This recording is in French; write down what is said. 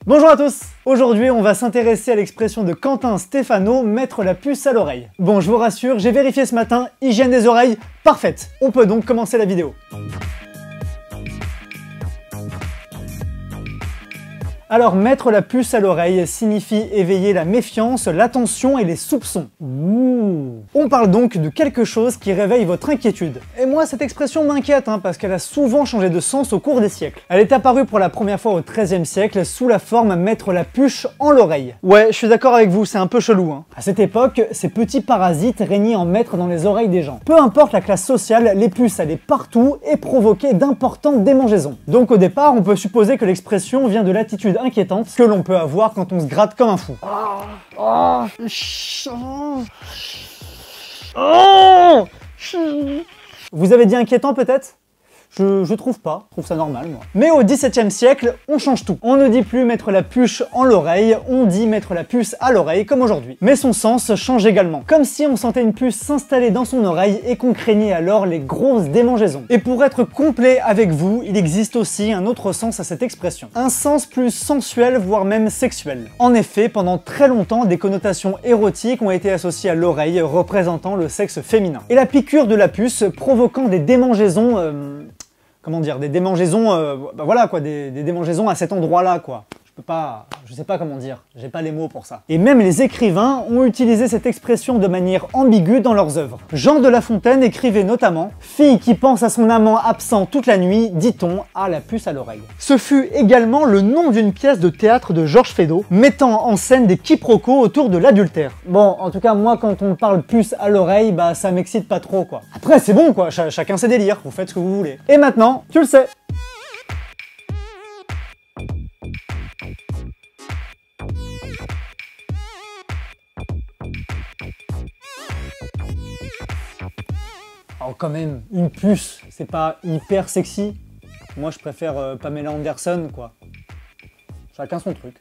Bonjour à tous. Aujourd'hui, on va s'intéresser à l'expression de Quentin Stefano, mettre la puce à l'oreille. Bon, je vous rassure, j'ai vérifié ce matin, hygiène des oreilles, parfaite. On peut donc commencer la vidéo. Alors, mettre la puce à l'oreille signifie éveiller la méfiance, l'attention et les soupçons. Ouh. On parle donc de quelque chose qui réveille votre inquiétude. Et moi, cette expression m'inquiète, parce qu'elle a souvent changé de sens au cours des siècles. Elle est apparue pour la première fois au XIIIe siècle sous la forme mettre la puce en l'oreille. Ouais, je suis d'accord avec vous, c'est un peu chelou. À cette époque, ces petits parasites régnaient en maître dans les oreilles des gens. Peu importe la classe sociale, les puces allaient partout et provoquaient d'importantes démangeaisons. Donc au départ, on peut supposer que l'expression vient de l'attitude inquiétante que l'on peut avoir quand on se gratte comme un fou. Vous avez dit inquiétant peut-être ? Je trouve pas, je trouve ça normal moi. Mais au XVIIe siècle, on change tout. On ne dit plus mettre la puce en l'oreille, on dit mettre la puce à l'oreille comme aujourd'hui. Mais son sens change également. Comme si on sentait une puce s'installer dans son oreille et qu'on craignait alors les grosses démangeaisons. Et pour être complet avec vous, il existe aussi un autre sens à cette expression. Un sens plus sensuel, voire même sexuel. En effet, pendant très longtemps, des connotations érotiques ont été associées à l'oreille, représentant le sexe féminin. Et la piqûre de la puce provoquant des démangeaisons... comment dire, des démangeaisons, des démangeaisons à cet endroit-là, quoi. Je sais pas comment dire, j'ai pas les mots pour ça. Et même les écrivains ont utilisé cette expression de manière ambiguë dans leurs œuvres. Jean de La Fontaine écrivait notamment « Fille qui pense à son amant absent toute la nuit, dit-on, a la puce à l'oreille ». Ce fut également le nom d'une pièce de théâtre de Georges Feydeau, mettant en scène des quiproquos autour de l'adultère. Bon, en tout cas, moi, quand on parle puce à l'oreille, bah ça m'excite pas trop, quoi. Après, c'est bon, quoi, chacun ses délires, vous faites ce que vous voulez. Et maintenant, tu le sais. Alors quand même, une puce, c'est pas hyper sexy. Moi je préfère Pamela Anderson, quoi. Chacun son truc.